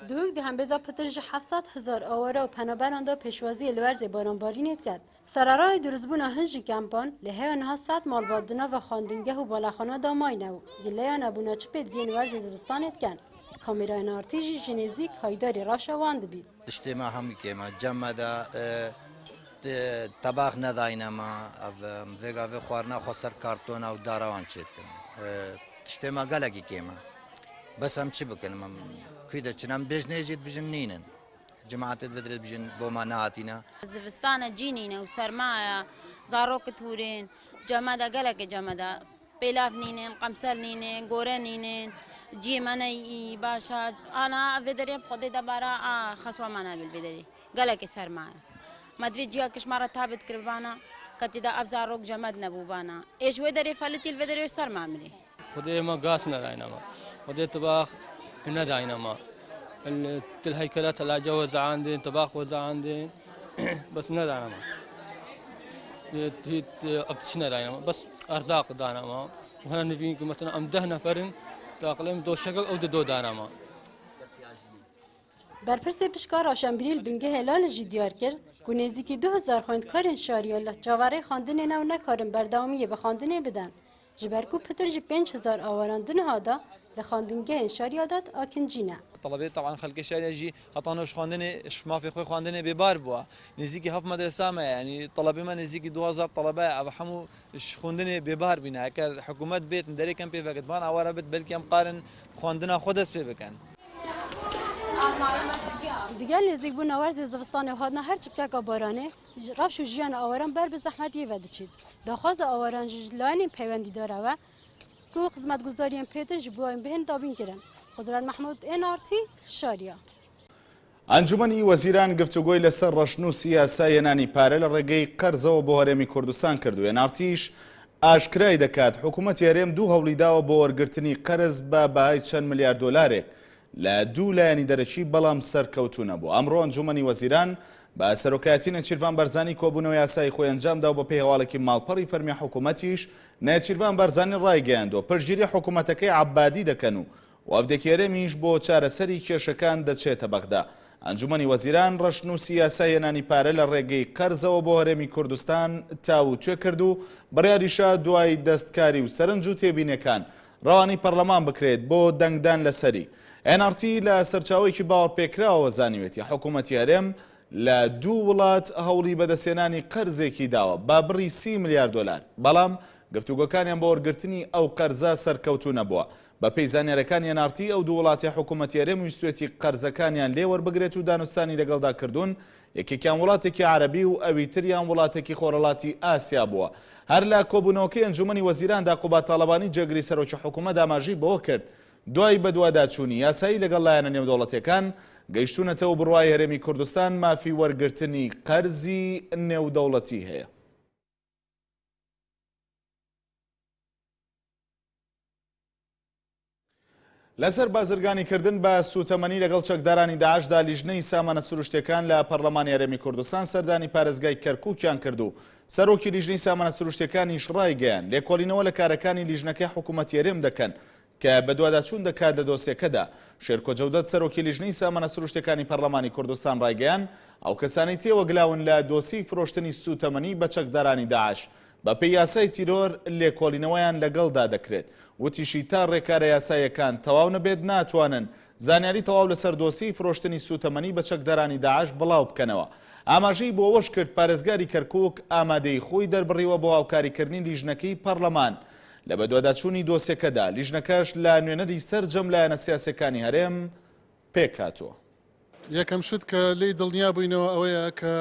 دوک دهانبێزا پتر ji 700,000 ئەوەرە و پەنەبەراندا پێشوازی لە وەرزێ بارانبارینێت کرد. سەرارای دروستبوونا هەنجی کەمپان لە هێوانها 100 ماڵباتدنا و خواندنگەه و بالاخانەدا ماینە و گلەیان نەبوونا چ پێدگەین وەرزێ زستانێت کەن. کامێرای نارتیژی ژنێزیک هایداری ڕاشەوان دەبیت. اجتماع هەموو کێمە جەمەدا تەباخ نەداینەمە vێگاڤێ خواردنا خۆ سەر کارتۆنا و داراوان چێتکن. تشتێمە گەلێکی کێمە. بەس ئەم چی بکەن کوی دەچنم بێژنێژێت بژن نینن. جماعتت بدرێت بژن بۆمان نهاتینە. زستانە جینینە و سەرمایە زارۆکت هورێن جەمەدا گەلێکە جەمەدا پێلاف نینێن قەمسەر نینێن گۆرە نینێن جیمەنەی باشە ئانا ئەڤێدەرێ خۆدەی دەبارە خەسوامانە بێدەری گەلێکی سەرمایە مەدوێت جیا کشمارە تابت کردبانە کە تێدا ئەف زارۆک جەمەد نەبووبانە ئێژوێ دەرێ فەلەتی الڤێدەرێ سەرمامرێ خودێ ئێمە گاس نەداینەمە خودێ تباخ نداینەمە الهيكلات العجوة وزعاندين طباخ وزعاندين بس نداینەمە أفتشنا داینەمە بس أرزاق دانەمە وهنا نبين مثلا أم 10 نفر تقريبا 2 شكل أو 2 دانەمە. برپرسê pişka raşembirî bingê Helalê jî diyar kir ku nêzîkî 2000 xwendkarên şariya li çavarê xandinê ew nekarin berdewamiyê bi xandinê bidin. Ji ber ku pitir ji 5000 awaran din hada li xandingehên şariya dat akincîne. طلبه طبعا خلق الشارع جي هطانوش خواندني ما في خوي خواندني ببار بوا نزيكي هف مدرسه ما يعني طلبه ما نزيكي 2000 طلبه او حمو خواندني ببار بنا كر حكومات بيت ندري كم في فقط بان اواره بت بلكي مقارن خواندنا خودس في بكن دیگر نزدیک بوون نوارز زوستان هادنا هر چی بکه بارانه رفت و جیان آوران بر به زحمتی ود چید داخواز آوران جلانی پیوندی داره و کو خدمتگزاری پیتر جبوین بهن دابین کردن قدرت محمود NRT شاریا ئەنجومەنی وەزیران گفتوگۆی لەسەر ڕەشنووسی یاسای هێنانی پارە لە ڕێگەی قەرزەوە بۆ هەرێمی کوردستان کردو. NRTیش ئاشکرای دەکات حکوومەتی هەرێم 2 هەوڵی داوە بۆ وەرگرتنی قەرز بە بەهای چەند ملیار دۆلارێک لە 2 لایەنی دەرەکی بەڵام سەرکەوتوو نەبوو. ئەمڕۆ ئەنجومەنی وەزیران بە سەرۆکایەتی نەچیروان بەرزانی کۆبوونەوە یاسای خۆی ئەنجامدا و بە پێی هەواڵێکی ماڵپەڕی فەرمی حکوومەتیش نەچیروان بەرزانی ڕایگەیاندووە پشتگیری حکوومەتەکەی عەبادی دەکەن و وەفدێکی هەرێمیش بۆ چارەسەری کێشەکان دەچێتە بەغدا. ئەنجومەنی وەزیران ڕەشنووسی یاسای هێنانی پارە لە ڕێگەی قەرزەوە بۆ هەرێمی کوردستان تاو توێ کرد و بڕیاریشە دوای دەستکاری و سەرنج و تێبینەکان ڕەوانی پەرلەمان بکرێت بۆ دەنگدان لەسەری. NRT لە سەرچاوێکی باوەڕپێکراوە زانیوێتی حکوومەتی هەرێم لە 2 وڵات هەوڵی بەدەستێنانی قەرزێکی داوە با بڕی 30 ملیار دۆلار بەڵام گفتوگۆکانیان بۆ وەرگرتنی ئەو قەرزە سەرکەوتوو نەبووە. بە پێی زانیاریەکانی NRT ئەو 2 وڵاتی حکوومەتی هەرێم ویستوێتی قەرزەکانیان لێوەربگرێت و دانوستانی لەگەڵدا کردوون یەکێکیان وڵاتێکی عەرەبی و ئەوی تریان وڵاتێکی خۆرەڵاتی ئاسیا بووە. هەر لە کۆبوونەوەکەی ئەنجومەنی وەزیراندا قوبات تاڵەبانی جێگری سەرۆکی حکوومەت ئاماژەی بەوە کرد دوای بەدواداچوونی یاسایی لەگەڵ لایەنە نێودەوڵەتیەکان گەیشتونەتەوە بڕوای هەرێمی کوردستان مافی وەرگرتنی قەرزی نێودەوڵەتی هەیە. لەسەر بازرگانیکردن بە سوتەمەنی لەگەڵ چەکدارانی داعشدا لیژنەی سامانە سروشتیەکان لە پەرلەمانی هەرێمی کوردستان سەردانی پارێزگای کەرکووکیان کرد و سەرۆکی لیژنەی سامانە سروشتیەکانیش ڕایگەیان لێکۆڵینەوە لە کارەکانی لیژنەکەی حکوومەتی هەرێم دەکەن کە بەدواداچوون دەکات لە دۆسیەکەدا. شێرکۆ جەودەت سەرۆکی لیژنەی سامانە سروشتیەکانی پەرلەمانی کوردستان ڕایگەیان ئەو کەسانی تێوەگلاون لە دۆسی فرۆشتنی سوتەمەنی بە چەکدارانی داعش بە پێی یاسای تیرۆر لێکۆڵینەوەیان لەگەڵدا دەکرێت وتیشی تا ڕێکارە یاسایەکان تەواو نەبێت ناتوانن زانیاری تەواو لەسەر دۆسی فرۆشتنی سوتەمەنی بە چەکدارانی داعش بڵاو بکەنەوە. ئاماژەی بۆ ئەوەش کرد پارێزگاری کەرکووک ئامادەی خۆی دەربڕیوە بۆ هاوکاریکردنی لیژنەکەی پەرلەمان لە بەدواداچوونی دۆسیەکەدا. لیژنەکەش لە نوێنەری سەرجەم لایەنە سیاسەکانی هەرێم پێکاتوە. یەکەم شت کە لی دڵنیا بووینەوە ئەوەیە کە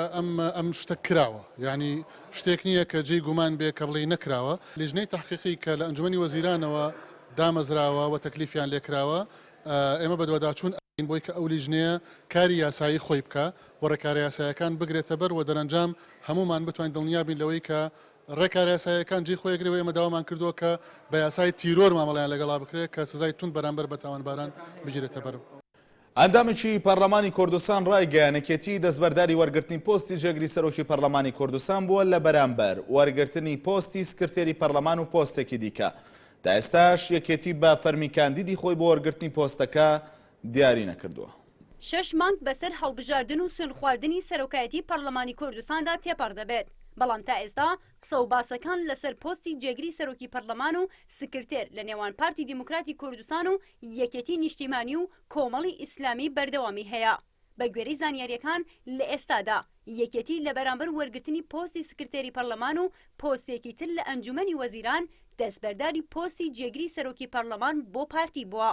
ئەم شتە کراوە، یعنی شتێک نییە کە جێی گومان بێ کە بڵێ نەکراوە. لیژنەی تحقیقی کە لە ئەنجومەنی وەزیرانەوە دامەزراوە و تەکلیفیان لێکراوە ئێمە بەدواداچوون ئەین بۆی کە ئەو لیژنەیە کاری یاسایی خۆی بکە و ڕێکارە یاسایەکان بگرێتە بەر و دەرەنجام هەمومان بتوانین دڵنیا بین لەوەی کە ڕێکارە یاسایەکان جێی خۆیەگرەوە ئێمە داوامان کردووە کە بە یاسای تیرۆر مامەڵیان لەگەڵا بکرێت کە سزای تون بەرامبەر بە تاوانباران بگیرێتە بەر. ئەندامێکی پەرلەمانی کوردستان ڕایگەیانەکێتی دەستبەرداری وەرگرتنی پۆستی جێگری سەرۆکی پەرلەمانی کوردستان بووە لە بەرامبەر وەرگرتنی پۆستی سکرتێری پەرلەمان و پۆستێکی دیکە. تا ئێستاش یەکێتی بە فەرمی کاندیدی خۆی بۆ وەرگرتنی پۆستەکە دیاری نەکردووە. 6 مانگ بەسەر هەڵبژاردن و سوێن خواردنی سەرۆکایەتی پەرلەمانی کوردستاندا تێپەڕ دەبێت. بەڵام تا ئێستا قسە و باسەکان لەسەر پۆستی جێگری سەرۆکی پەرلەمان و سکرتێر لە نێوان پارتی دیموکراتی کوردستان و یەکێتی نیشتیمانی و کۆمەڵی ئیسلامی بەردەوامی هەیە. بە گوێرەی زانیاریەکان لە ئێستادا یەکێتی لە بەرامبەر وەرگرتنی پۆستی سکرتێری پەرلەمان و پۆستێکی تر لە ئەنجومەنی وەزیران دەستبەرداری پۆستی جێگری سەرۆکی پەرلەمان بۆ پارتی بووە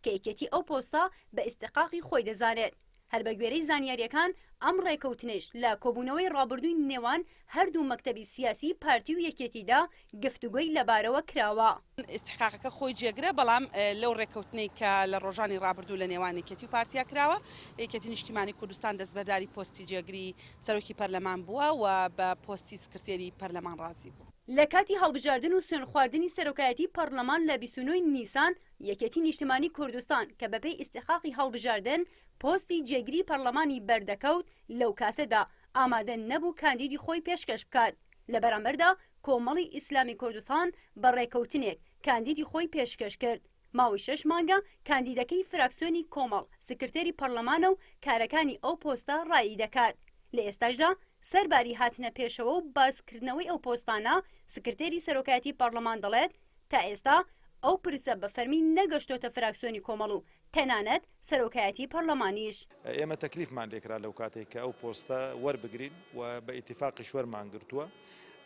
کە یەکێتی ئەو پۆستە بە ئیستحقاقی خۆی دەزانێت. هەر بە گوێرەی زانیاریەکان ئەم ڕێکەوتنش لە کۆبوونەوەی ڕابردووی نێوان هەردوو مەکتەبی سیاسی پارتی و یەکێتیدا گفتوگۆی لەبارەوە کراوە. ئیستحقاقەکە خۆی جێگرە بەڵام لەو ڕێکەوتنەی کە لە ڕۆژانی ڕابردوو لە نێوان یەکێتی و پارتیا کراوە یەکێتی نیشتیمانی کوردستان دەستبەرداری پۆستی جێگری سەرۆکی پەرلەمان بووە و بە پۆستی سکرتێری پەرلەمان ڕازی بوو. لە کاتی هەڵبژاردن و سوێن خواردنی سەرۆکایەتی پەرلەمان لە 29 نیسان یەکێتی نیشتیمانی کوردستان کە بەپێی ئیستحقاقی هەڵبژاردن پۆستی جێگری پەرلەمانی بەردەکەوت لەو کاتەدا ئامادە نەبوو کاندیدی خۆی پێشکەش بکات. لە بەرامبەردا کۆمەڵی ئیسلامی کوردستان بە ڕێکەوتنێک کاندیدی خۆی پێشکەش کرد. ماوەی 6 مانگە کاندیدەکەی فراکسیۆنی کۆمەڵ سکرتێری پەرلەمانە و کارەکانی ئەو پۆستە ڕایی دەکات. لە ئێستاشدا سەرباری هاتنە پێشەوە و بازکردنەوەی ئەو پۆستانە سکرتێری سەرۆکایەتی پەرلەمان دەڵێت تا ئێستا ئەو پرسە بە فەرمی نەگەشتۆتە فراکسیۆنی کۆمەڵ و تەنانەت سەرۆکایەتی پەرلەمانیش. ئێمە تەکلیفمان لێکرا لەو کاتێک کە ئەو پۆستە وەربگرین و بە ئیتیفاقی وەرمان گرتووە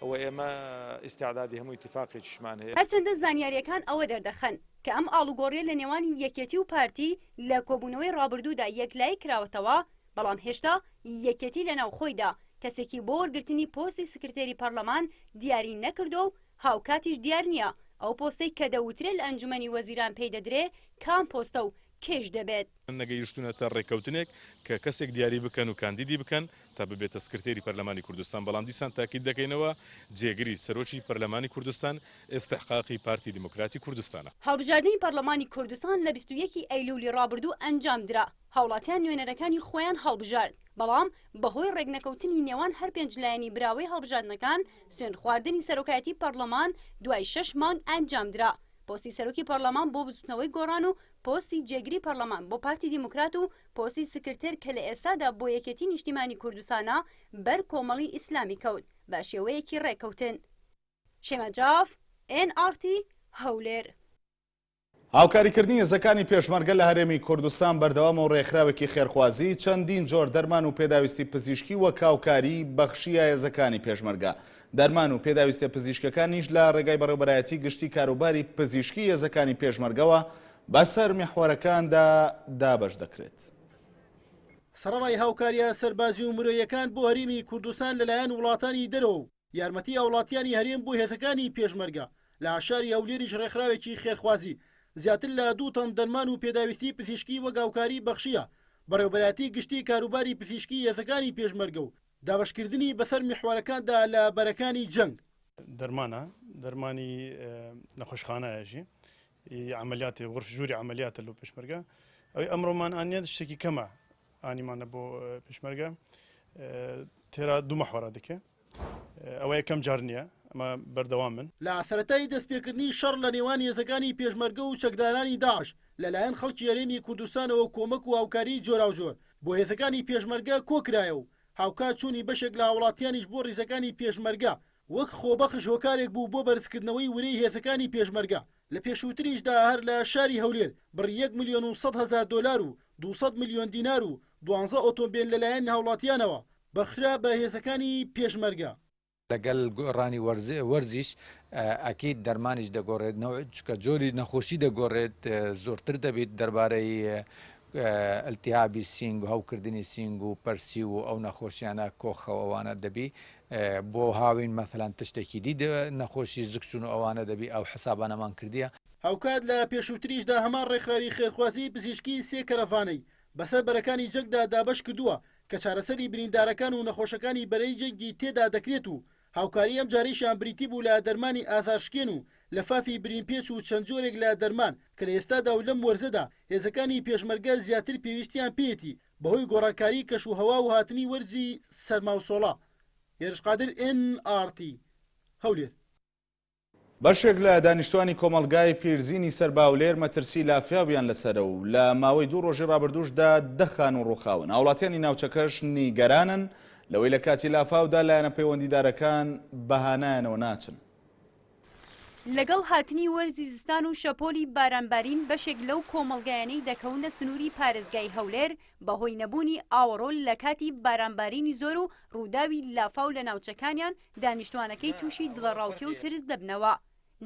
ئەوە ئێمە ئیستیعدادی هەموو ئیتیفاقێکیشمان هەیە. هەرچەندە زانیاریەکان ئەوە دەردەخەن کە ئەم ئاڵوگۆڕیە لە نێوانی یەکێتی و پارتی لە کۆبوونەوەی ڕابردوودا یەکلای کراوەتەوە بەڵام هێشتا یەکێتی لە ناوخۆیدا کەسێکی بۆ وەرگرتنی پۆستی سکرتێری پەرلەمان دیاری نەکردو و هاوکاتیش دیار نییە ئەو پۆستەی کە دەوترێت لە ئەنجومەنی وەزیران پێی دەدرێ کام پۆستە و کێش دەبێت. نەگەیشتونەتە ڕێکەوتنێک کە کەسێک دیاری بکەن و کاندیدی بکەن تا ببێتە سکرتێری پەرلەمانی کوردستان بەڵام دیسان تاکید دەکەینەوە جێگری سەرۆکی پەرلەمانی کوردستان ئێستحقاقی پارتی دیموکراتی کوردستانە. هەڵبژاردننی پەرلەمانی کوردستان لە 21 ئەیلولی ڕابردوو ئەنجام درا. هاوڵاتیان نوێنەرەکانی خۆیان هەڵبژارد بەڵام بەهۆی ڕێگنەکەوتنی نێوان هەر پێنجلایەنی براوەی هەڵبژاردنەکان سوێن خواردنی سەرۆکایەتی پەرلەمان دوای 6 مانگ ئەنجام درا. پۆستی سەرۆکی پەرلەمان بۆ بزوتنەوەی گۆڕان و پۆستی جێگری پەرلەمان بۆ پارتی دیموکرات و پۆستی سکرتێر کە لە ئێستادا بۆ یەکێتی نیشتیمانی کوردستانە بەر کۆمەڵی ئیسلامی کەوت بە شێوەیەکی ڕێکەوتن. شێمەجاف NRT هەولێر. هاوکاریکردنی هێزەکانی پێشمەرگە لە هەرێمی کوردستان بەردەوام و ڕێکخراوێکی خێرخوازی چەندین جۆر دەرمان و پێداویستی پزیشکی و کاوکاری بەخشیە هێزەکانی پێشمەرگە. دەرمان و پێداویستە پزیشکەکانیش لە ڕێگای بەڕێوەبەرایەتی گشتی کاروباری پزیشکی هێزەکانی پێشمەرگەوە بەسەر میحوەرەکاندا دابەش دەکرێت. سەرەڕای هاوکاریە سەربازی و مرۆیەکان بۆ هەرێمی کوردستان لەلایەن وڵاتانی دەرەوە و یارمەتی هاوڵاتیانی هەرێم بۆ هێزەکانی پێشمەرگە لە عشاری هەولێریش ڕێکخراوێکی خێرخوازی زیاتر لە 2 تەن دەرمان و پێداویستی پزیشکی وە گاوکاری بەخشیە بەڕێوەبەرایەتی گشتی کاروباری پزیشکی هێزەکانی پێشمەرگە و دابشکردنی بەسەر میحوارەکاندا لە بەرەکانی جەنگ. دەرمانە دەرمانی نەخۆشخانەیەژی عملیاتی غرف ژووری عملیاتە لەو پێشمەرگە ئەوەی ئەمڕۆمان ئاانیت شتێکی کەمە ئانیمانە بۆ پێشمەرگە تێرا دوو مەحوەرە دەکە ئەوە یەکەم جار نییە ئەمە بەردەوام من لە سەرەتای دەستپێکردنی شەڕ لە نێوان هێزەکانی پێشمەرگە و چەکدارانی داعش لەلایەن خەڵکی هەرێمی کوردستانەوە کۆمەک و هاوکاری جۆراوجۆر بۆ هێزەکانی پێشمەرگە کۆکرایە و هاوکات چوونی بەشێک لە وڵاتیانیش بۆ ڕیزەکانی پێشمەرگە وەک خۆبەخش هۆکارێک بوو بۆ بەرزکردنەوەی ورەی هێزەکانی پێشمەرگە لە پێشووتریشدا هەر لە شاری هەولێر بڕ 1,100,000 دلار و 200 میلیۆن دینار و 12 ئۆتۆمبیل لەلایەن هاوڵاتیانەوە بەخرا بە هێزەکانی پێشمەرگە. لەگەڵ گۆڕانی وەرزیش ئەکیید دەرمانیش دەگۆڕێت چکە جۆری نەخۆشی دەگۆڕێت زۆرتر دەبێت دەربارەی ئەلتیابی سینگ و هەوکردنی سینگ و پەرسی و ئەو نەخۆشیانە کۆخەوەوانە دەبی بۆ هاوین مەثلەن تشتێکی دی نەخۆشی زکشون و ئەوانە دەبی ئەو حسابانەمان کردیە. هاوکات لە پێشووتریشدا هەمان ڕێکخراوی خێرخوازی پزیشکی سێ کەرەفانەی بەسەر بەرەکانی جەنگدا دابەش کردووە کە چارەسەری بریندارەکان و نەخۆشەکانی بەرەی جەنگی تێدا دەکرێت و هاوکاری ئەم جاریشیان بریتی بوو لە دەرمانی ئازارشکێن و لە فافی برینپێچ و چەند جۆرێک لە دەرمان کە لە ئێستادا و لەم وەرزەدا هێزەکانی پێشمەرگە زیاتر پێویستیان پێێتی بەهۆی گۆڕانکاری کەش و هەوا و هاتنی وەرزی سەرماوسۆڵا. هێرشقادر NRT هەولێر. بەشێک لە دانیشتوانی کۆمەڵگای پیرزینی سەرباولێر مەترسی لافیاویان لەسەرە و لە ماوەی 2 ڕۆژی ڕابردووشدا دەخان و ڕووخاون. هاوڵاتیانی ناوچەکەش نیگەرانن لەوەی لە کاتی لافاودا لایەنە پەیوەندیدارەکان بەهانایانەوە ناچن. لەگەڵ هاتنی وەرزی زستان و شەپۆلی بارانبارین بەشێک لەو کۆمەڵگایانەی دەکەونە سنووری پارێزگای هەولێر بەهۆی نەبوونی ئاوەڕۆ لە کاتی بارانبارینی زۆر و ڕووداوی لافاو لە ناوچەکانیان دانیشتوانەکەی تووشی دڵەڕاوکێ و ترس دەبنەوە.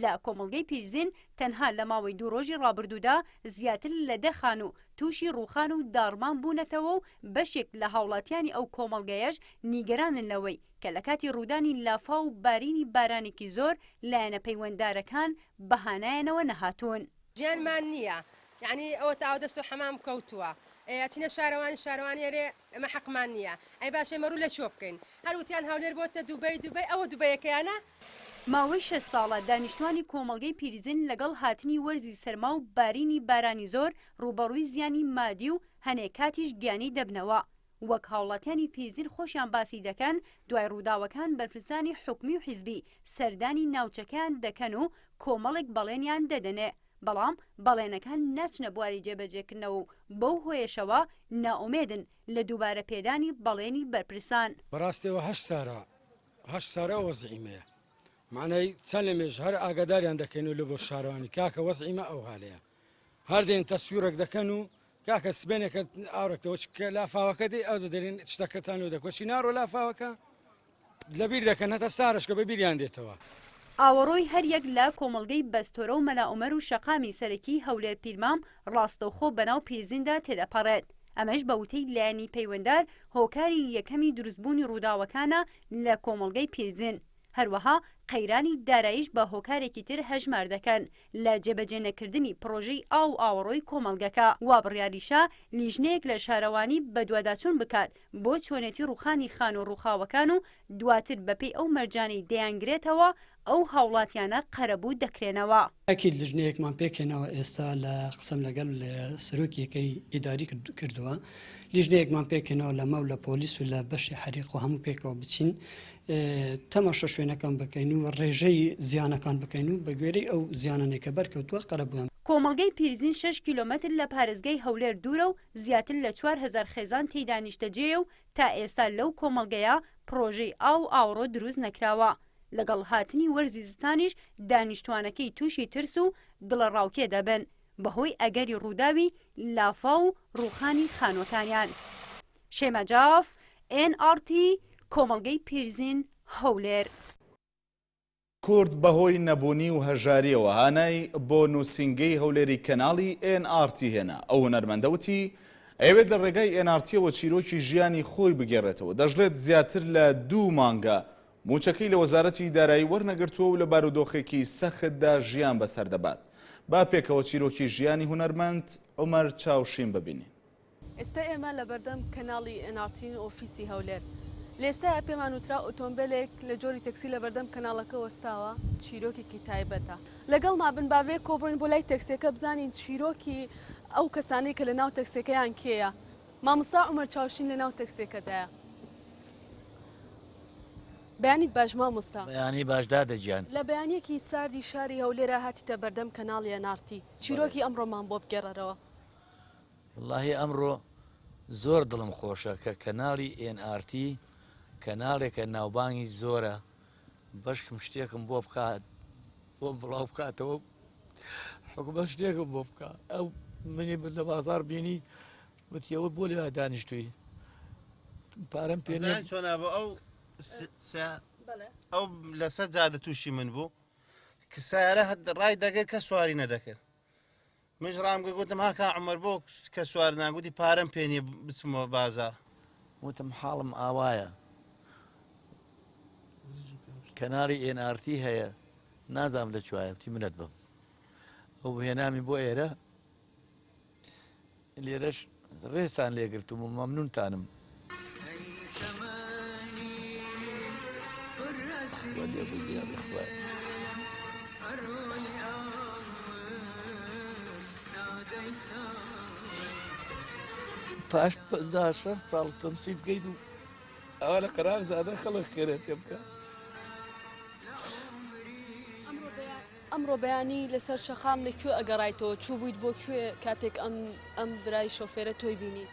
لە کۆمەڵگەی پیرزین تەنها لە ماوەی 2 ڕۆژی ڕابردوودا زیاتر لە 10 خان و تووشی ڕووخان و داڕمان بوونەتەوە و بەشێک لە هاوڵاتیانی ئەو کۆمەڵگەیەش نیگەرانن لەوەی کە لە کاتی ڕوودانی لافا و بارینی بارانێکی زۆر لایەنە پەیوەنددارەکان بەهانایەنەوە نەهاتوون. ژیانمان نییە، یعنی ئەوە تاوا دەست و حەمام کەوتووە. ئەچینە شارەوانی ئەمە حەقمان نییە. ئەی باشێ مەڕوو لە چۆ بکەین. هەروتیان هەولێر بۆتە دووبەی ئەوە دووبەیەکەیانە؟ ماوەی 6 ساڵە دانیشتوانی کۆمەڵگەی پیرزین لەگەڵ هاتنی وەرزی سەرما و بارینی بارانی زۆر ڕوبەڕووی زیانی مادی و هەنێک کاتیش گیانی دەبنەوە. وەک هاوڵاتیانی پیرزین خۆشیان باسی دەکەن دوای ڕووداوەکان بەرپرسانی حکومی و حیزبی سەردانی ناوچەکان دەکەن و کۆمەڵێک بەڵێنیان دەدەنێ. بەڵام بەڵێنەکان ناچنە بواری جێبەجێکردنەوە و بەو هۆیشەوە ناومێدن لە دووبارە پێدانی بەڵێنی بەرپرسان. بەڕاستیەوە 8 سارە وەزعیمەیە. معنای چەند لەمێژ هەر ئاگاداریان دەکەین و لە بۆ شارەوانی کاکە وەزعیمە ئەو هاالەیە هەر دێن تەسوورێک دەکەن و کاکە سبێنێکە ئاورێکەوە چکە لافاوەکە دەی ئەو دەرێن شتەکەتان و دەکۆچی ناڕۆ لافاوەکە لەبیر دەکەن هەتا سارشکە بە بیریان دێتەوە. ئاوەڕۆی هەریەک لە کۆمەڵگەی بەستۆرە و مەلاعومەر و شەقامی سەرەکی هەولێر پیرمام ڕاستەوخۆ بەناو پێزیندا تێدەپەڕێت. ئەمەش بە وتەی لایەنی پەیوەنددار هۆکاری یەکەمی دروستبوونی ڕووداوەکانە لە کۆمەڵگەی پیرزین. هەروەها قەیرانی داراییش بە هۆکارێکی تر هەژمار دەکەن لە جێبەجێنەکردنی پرۆژەی ئاوەڕۆی کۆمەڵگەکە وا بڕیاریشە لیژنەیەک لە شارەوانی بە دوواداچوون بکات بۆ چۆنێتی ڕوخانی خان و ڕووخاوەکان و دواتر بەپێی ئەو مەرجانەی دەیانگرێتەوە ئەو هاوڵاتیانە قەرەبوو دەکرێنەوە. ئەکیید لیژنەیەکمان پێکێنەوە ئێستا لە قسم لەگەڵ سەرۆکیەکەی ئیداری کردووە لیژنەیەکمان پێکێنەوە لە ماو لە پۆلیس و لە بەشی حەریق و هەموو پێکەوە بچین تەماشە شوێنەکان بکەین و ڕێژەی زیانەکان بکەین و بە گوێرەی ئەو زیانانێکە بەرکەوتووە قەرەبووە. کۆمەڵگەی پیرزین 6 کیلۆمەتر لە پارێزگای هەولێر دوورە و زیاتر لە 4000 خێزان تێیدا نیشتەجێ و تا ئێستا لەو کۆمەڵگەیە پرۆژەی ئاوەڕۆ دروست نەکراوە. لەگەڵ هاتنی وەرزی زستانیش دانیشتوانەکەی تووشی ترس و دڵەڕاوکێ دەبن بەهۆی ئەگەری ڕووداوی لافا و ڕووخانی خانوەکانیان. شێمەجاف NRT کۆمەڵگەی پیرزین هەولێر. کورد بەهۆی نەبوونی و هەژاریەوە هانای بۆ نووسینگەی هەولێری کەناڵی NRT هێنا. ئەو هونەرمەندەوتی ئەوێت لە ڕێگای NRTەوە چیرۆکی ژیانی خۆی بگێڕێتەوە. دەژڵێت زیاتر لە 2 مانگە موچەکەی لە وەزارەتی دارایی وەرنەگرتووە و لە بارودۆخێکی سەختدا ژیان بەسەر دەبات. با پێکەوە چیرۆکی ژیانی هونەرمەند عومەر چاوشین ببینین. ئێستا ئێمە لە بەردەم کەناڵی NRT ئۆفیسی هەولێر. لێستا پێمان وترا ئۆتۆمبیلێک لە جۆری تەکسی لە بەردەم کەناڵەکە وەستاوە چیرۆکێکی تایبەتە. لەگەڵ مابن باوێ کۆبڕین بۆ لای تەکسیەکە بزانین چیرۆکی ئەو کەسانەی کە لە ناو تەکسیەکەیان کێیە. مامۆستا عومەر چاوشین لە ناو تەکسیەکەدایە. بەیانیت باش مامۆستا. بەیانی باشدا دەجیان. لە بەیانیەکی ساردی شاری هەولێرە هاتیتە بەردەم کەناڵی NRT. چیرۆکی ئەمڕۆمان بۆ بگێڕەرەوە. واللهی ئەمڕۆ زۆر دڵم خۆشە کە کەناڵی NRT کەناڵێکە ناوبانگی زۆرە بەشکم شتێکم بۆ بکات بۆ بڵاو بکاتەوە حکومەت شتێکم بۆ بکە ئەو منی لە بازار بینی وتیەوە بۆ لێ دانیشتووی پارەم پێ چۆنا بۆ ئەو لەسەر جادە تووشی من بوو کە سیارە ڕای دەگەر کە سواری نەدەکرد مش ڕامگە گوتم هاکا عمەر بۆ کە سوار ناگوتی پارەم پێ نییە بچمەوە بازار وتم حاڵم ئاوایە کەناری NRT هەیە نازام لەکوایە وتی منەت بم ئەو هێنامی بۆ ئێرە لێرەش ڕێسان لێگرتم و مەمنونتانم پاش 56 ساڵ تەمسی بکەیت و ئەوە لە قەراغ زادە خەڵک کەرێت پێ بکە ئەمڕۆ بەیانی لەسەر شەقام لەکوێ ئەگەڕایتەوە چوو بوویت بۆ کوێ کاتێک ئەم برای شۆفێرە تۆی بینی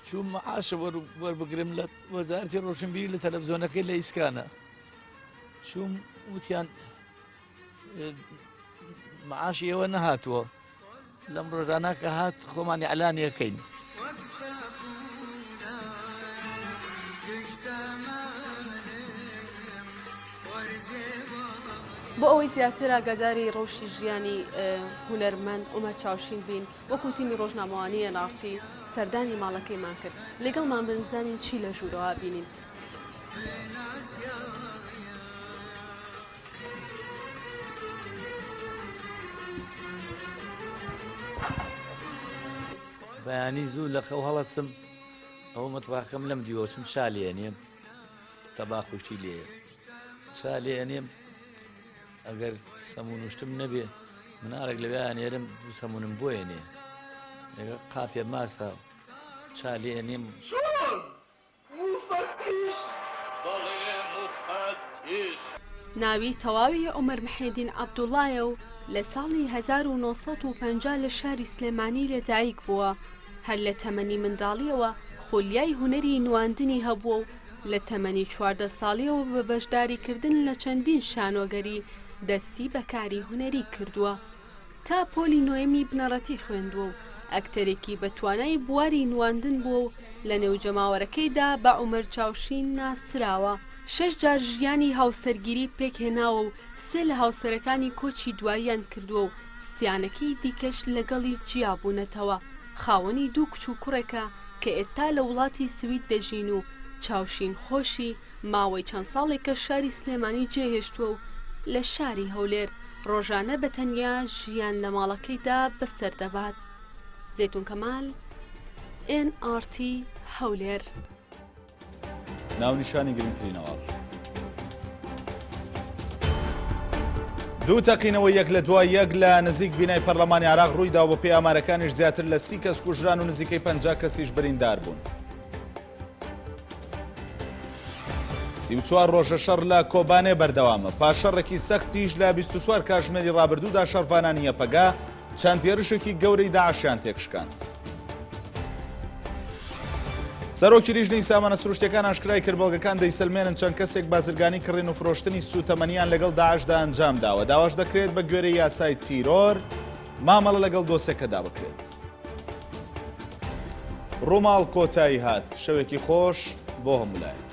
چوو مەعاشە وەربگرم لە وەزارەتی ڕۆشنبیری لە تەلەڤیزۆنەکەی لە ئیسکانە چووم وتیان مەعاشی ئێوە نەهاتووە لەم ڕۆژانە کە هات خۆمانی ئەلانیەکەین بۆ ئەوەی زیاتر ئاگاداری ڕۆژی ژیانی هونەرمەند ئۆمەر چاوشین بین وەکو تیمی ڕۆژنامەوانی NRT سەردانی ماڵەکەیمان کرد لەگەڵمان بنزانین چی لە ژوورەوە بینین بەیانی زوو لە خەو هەڵەستم ئەوە مەتباخەم لەم دیوەچم چالێنێم تەباخوشی لێ چالێنێم ئەگەر سەمونوشتم نەبێ منارێک لەوێیان ئێرم دوو سەمونم بۆیێنێ لەگە قاپێ ماستە چالێنێم ناوی تەواوی عومەر محێدین عەبدوڵایە و لە ساڵی 1950 لە شاری سلێمانی لەدایک بووە هەر لە تەمەنی منداڵیەوە خۆلیای هونەری نواندنی هەبووە و لە تەمەنی 14 ساڵیەوە بە بەشداریکردن لە چەندین شانۆگەری دەستی بەکاری هونەری کردووە تا پۆلی نۆیەمی بنەڕەتی خوێندووە و ئەکتەرێکی بە توانای بواری نواندن بووە و لە نێوجەماوەرەکەیدا بە عومەر چاوشین ناسراوە 6 جار ژیانی هاوسەرگیری پێکهێناوە و 3 لە هاوسەرەکانی کۆچی دواییان کردووە و سیانەکەی دیکەش لەگەڵی جیابوونەتەوە خاوەنی 2 کچ و کوڕێکە کە ئێستا لە وڵاتی سوید دەژین و چاوشین خۆشی ماوەی چەند ساڵێکە شاری سلێمانی جێهێشتووە و لە شاری هەولێر ڕۆژانە بە تەنیا ژیان لە ماڵەکەیدا بەسەر دەبات زەیتون کەمال NRT هەولێر ناونیشانی گرنگترینەوە دوو تەقینەوە یەک لە دوای یەک لە نزیک بینای پەرلەمانی عێراق ڕوویدا و بە پێی ئامارەکانیش زیاتر لە 30 کەس کوژران و نزیکەی 50 کەسیش بریندار بوون 34 ڕۆژە شەڕ لە کۆبانێ بەردەوامە پاشەڕێکی سەختیش لە 24 کاتژمێری ڕابردوودا شەڕڤانانی یەپەگا چەند هێرشێکی گەورەی داعشیان تێکشکاند سەرۆکی ریژنەی سامانە سروشتیەکان ئاشکرای کرد بەڵگەکان دەیسەلمێنن چەند کەسێک بازرگانی کڕین و فرۆشتنی سوتەمەنیان لەگەڵ داعشدا ئەنجام داوە داواش دەکرێت بە گوێرەی یاسای تیرۆر مامەڵە لەگەڵ دۆسێکەدا بکرێت ڕۆماڵ کۆتایی هات شەوێکی خۆش بۆ هەموو لایەک